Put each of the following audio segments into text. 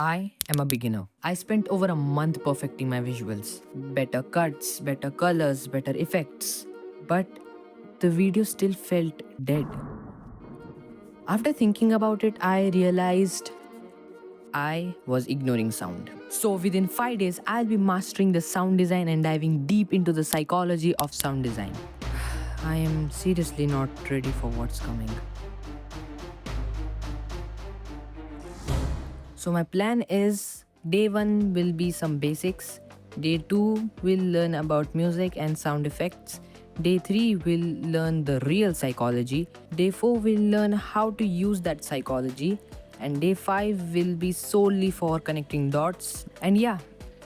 I am a beginner. I spent over a month perfecting my visuals. Better cuts, better colors, better effects. But the video still felt dead. After thinking about it, I realized I was ignoring sound. So within 5 days, I'll be mastering the sound design and diving deep into the psychology of sound design. I am seriously not ready for what's coming. So my plan is day 1 will be some basics, day 2 will learn about music and sound effects, day 3 will learn the real psychology, day 4 will learn how to use that psychology, and day 5 will be solely for connecting dots. And yeah,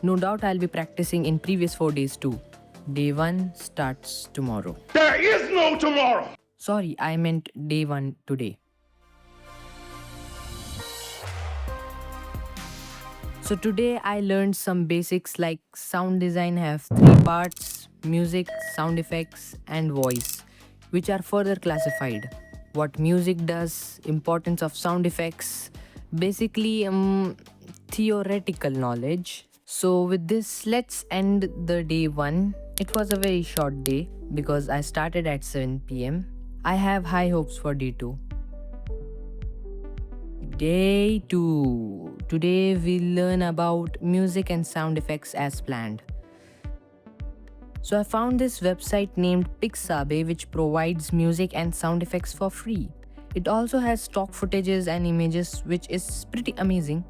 no doubt I'll be practicing in previous 4 days too. Day 1 starts tomorrow. There is no tomorrow. Sorry, I meant day 1 today. So today I learned some basics like sound design have 3 parts: music, sound effects and voice, which are further classified. What music does, importance of sound effects, basically theoretical knowledge. So with this, let's end the day 1. It was a very short day because I started at 7 p.m. I have high hopes for day 2. Day 2. Today we'll learn about music and sound effects as planned. So I found this website named Pixabay which provides music and sound effects for free. It also has stock footages and images which is pretty amazing.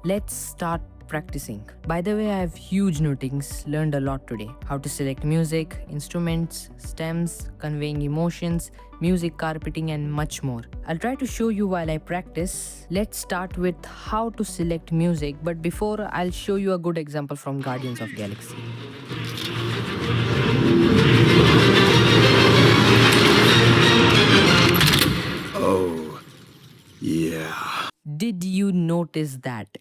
Let's start practicing. By the way, I have huge notings, learned a lot today. How to select music, instruments, stems, conveying emotions, music carpeting and much more. I'll try to show you while I practice. Let's start with how to select music, but before I'll show you a good example from Guardians of Galaxy. Oh, yeah. Did you notice that?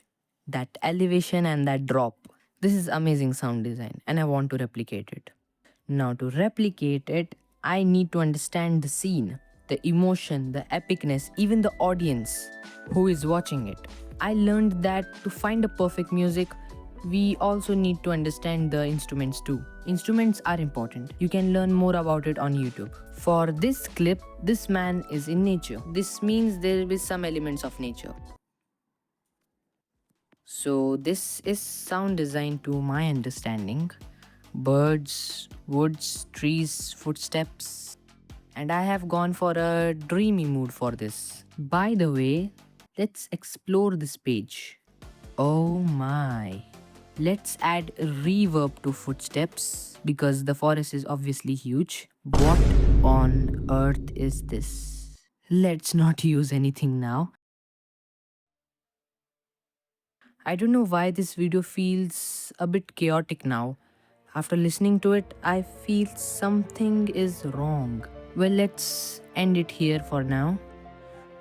That elevation and that drop. This is amazing sound design and I want to replicate it. Now to replicate it, I need to understand the scene, the emotion, the epicness, even the audience who is watching it. I learned that to find a perfect music, we also need to understand the instruments too. Instruments are important. You can learn more about it on YouTube. For this clip, this man is in nature. This means there will be some elements of nature. So this is sound design to my understanding. Birds, woods, trees, footsteps. And I have gone for a dreamy mood for this. By the way, let's explore this page. Oh my. Let's add reverb to footsteps because the forest is obviously huge. What on earth is this? Let's not use anything now. I don't know why this video feels a bit chaotic now. After listening to it, I feel something is wrong. Well, let's end it here for now.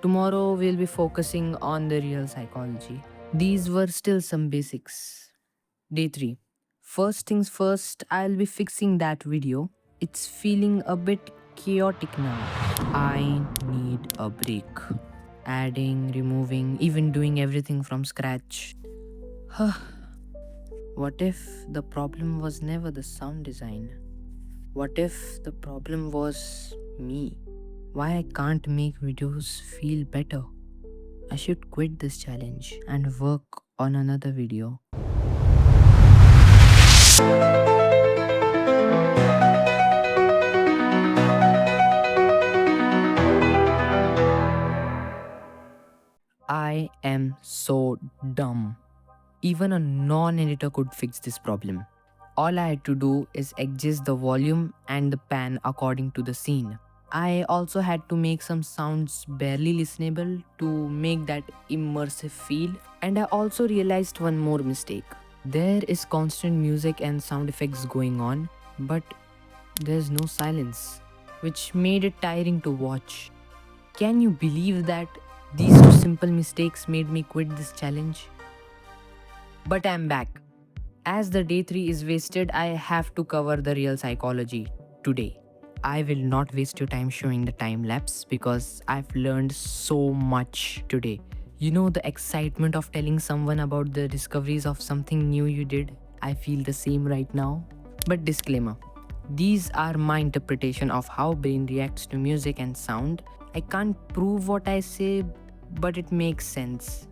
Tomorrow we'll be focusing on the real psychology. These were still some basics. Day 3. First things first, I'll be fixing that video. It's feeling a bit chaotic now. I need a break. Adding, removing, even doing everything from scratch. What if the problem was never the sound design? What if the problem was me? Why I can't make videos feel better? I should quit this challenge and work on another video. I am so dumb. Even a non-editor could fix this problem. All I had to do is adjust the volume and the pan according to the scene. I also had to make some sounds barely listenable to make that immersive feel. And I also realized one more mistake. There is constant music and sound effects going on, but there's no silence, which made it tiring to watch. Can you believe that these two simple mistakes made me quit this challenge? But I'm back. As the day 3 is wasted, I have to cover the real psychology today. I will not waste your time showing the time lapse because I've learned so much today. You know, the excitement of telling someone about the discoveries of something new you did? I feel the same right now. But disclaimer, these are my interpretation of how brain reacts to music and sound. I can't prove what I say, but it makes sense.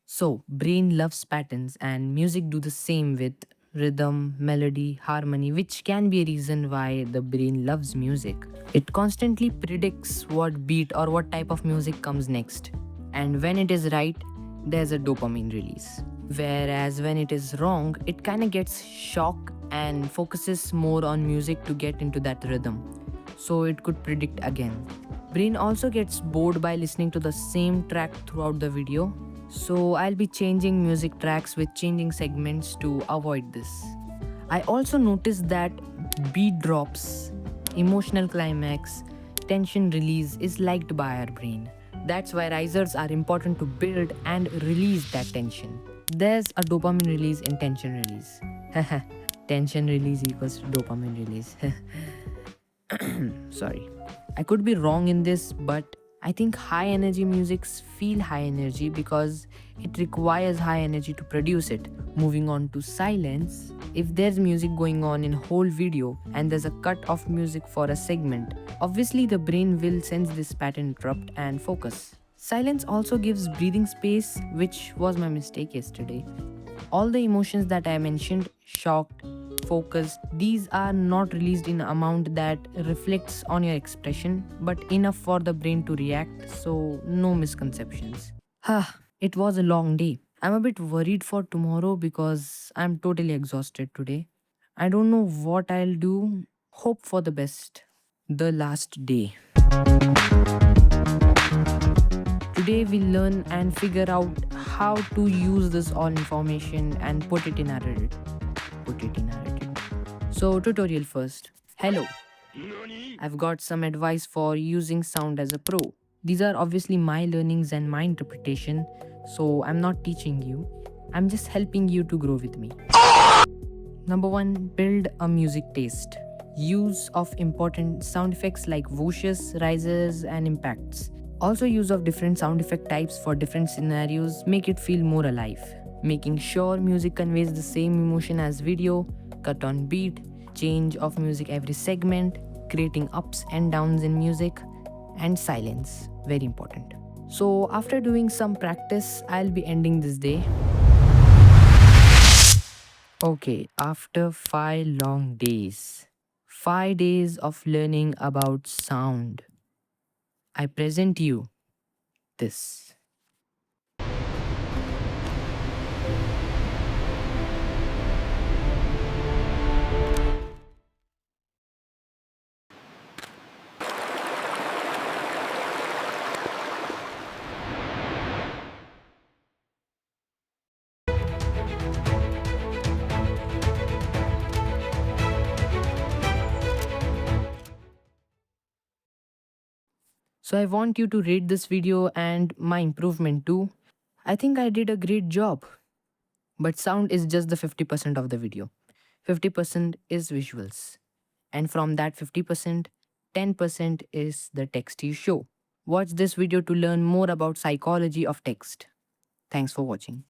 So, brain loves patterns and music do the same with rhythm, melody, harmony, which can be a reason why the brain loves music. It constantly predicts what beat or what type of music comes next. And when it is right, there's a dopamine release. Whereas when it is wrong, it kind of gets shocked and focuses more on music to get into that rhythm. So it could predict again. Brain also gets bored by listening to the same track throughout the video. So I'll be changing music tracks with changing segments to avoid this. I also noticed that beat drops, emotional climax, tension release is liked by our brain. That's why risers are important to build and release that tension. There's a dopamine release in tension release. Tension release equals to dopamine release. Sorry. I could be wrong in this, but I think high energy musics feel high energy because it requires high energy to produce it. Moving on to silence, if there's music going on in whole video and there's a cut of music for a segment, obviously the brain will sense this pattern interrupt and focus. Silence also gives breathing space, which was my mistake yesterday. All the emotions that I mentioned, shocked, focused, these are not released in amount that reflects on your expression, but enough for the brain to react, so no misconceptions. It was a long day. I'm a bit worried for tomorrow because I'm totally exhausted today. I don't know what I'll do. Hope for the best. The last day. Today we learn and figure out how to use this all information and put it in our Reddit. So tutorial first. Hello, I've got some advice for using sound as a pro. These are obviously my learnings and my interpretation, so I'm not teaching you. I'm just helping you to grow with me. Number 1, build a music taste. Use of important sound effects like whooshes, rises, and impacts. Also, use of different sound effect types for different scenarios make it feel more alive. Making sure music conveys the same emotion as video, cut on beat, change of music every segment, creating ups and downs in music, and silence. Very important. So, after doing some practice, I'll be ending this day. Okay, after 5 long days, 5 days of learning about sound, I present you this. So I want you to rate this video and my improvement too. I think I did a great job. But sound is just the 50% of the video. 50% is visuals. And from that 50%, 10% is the text you show. Watch this video to learn more about psychology of text. Thanks for watching.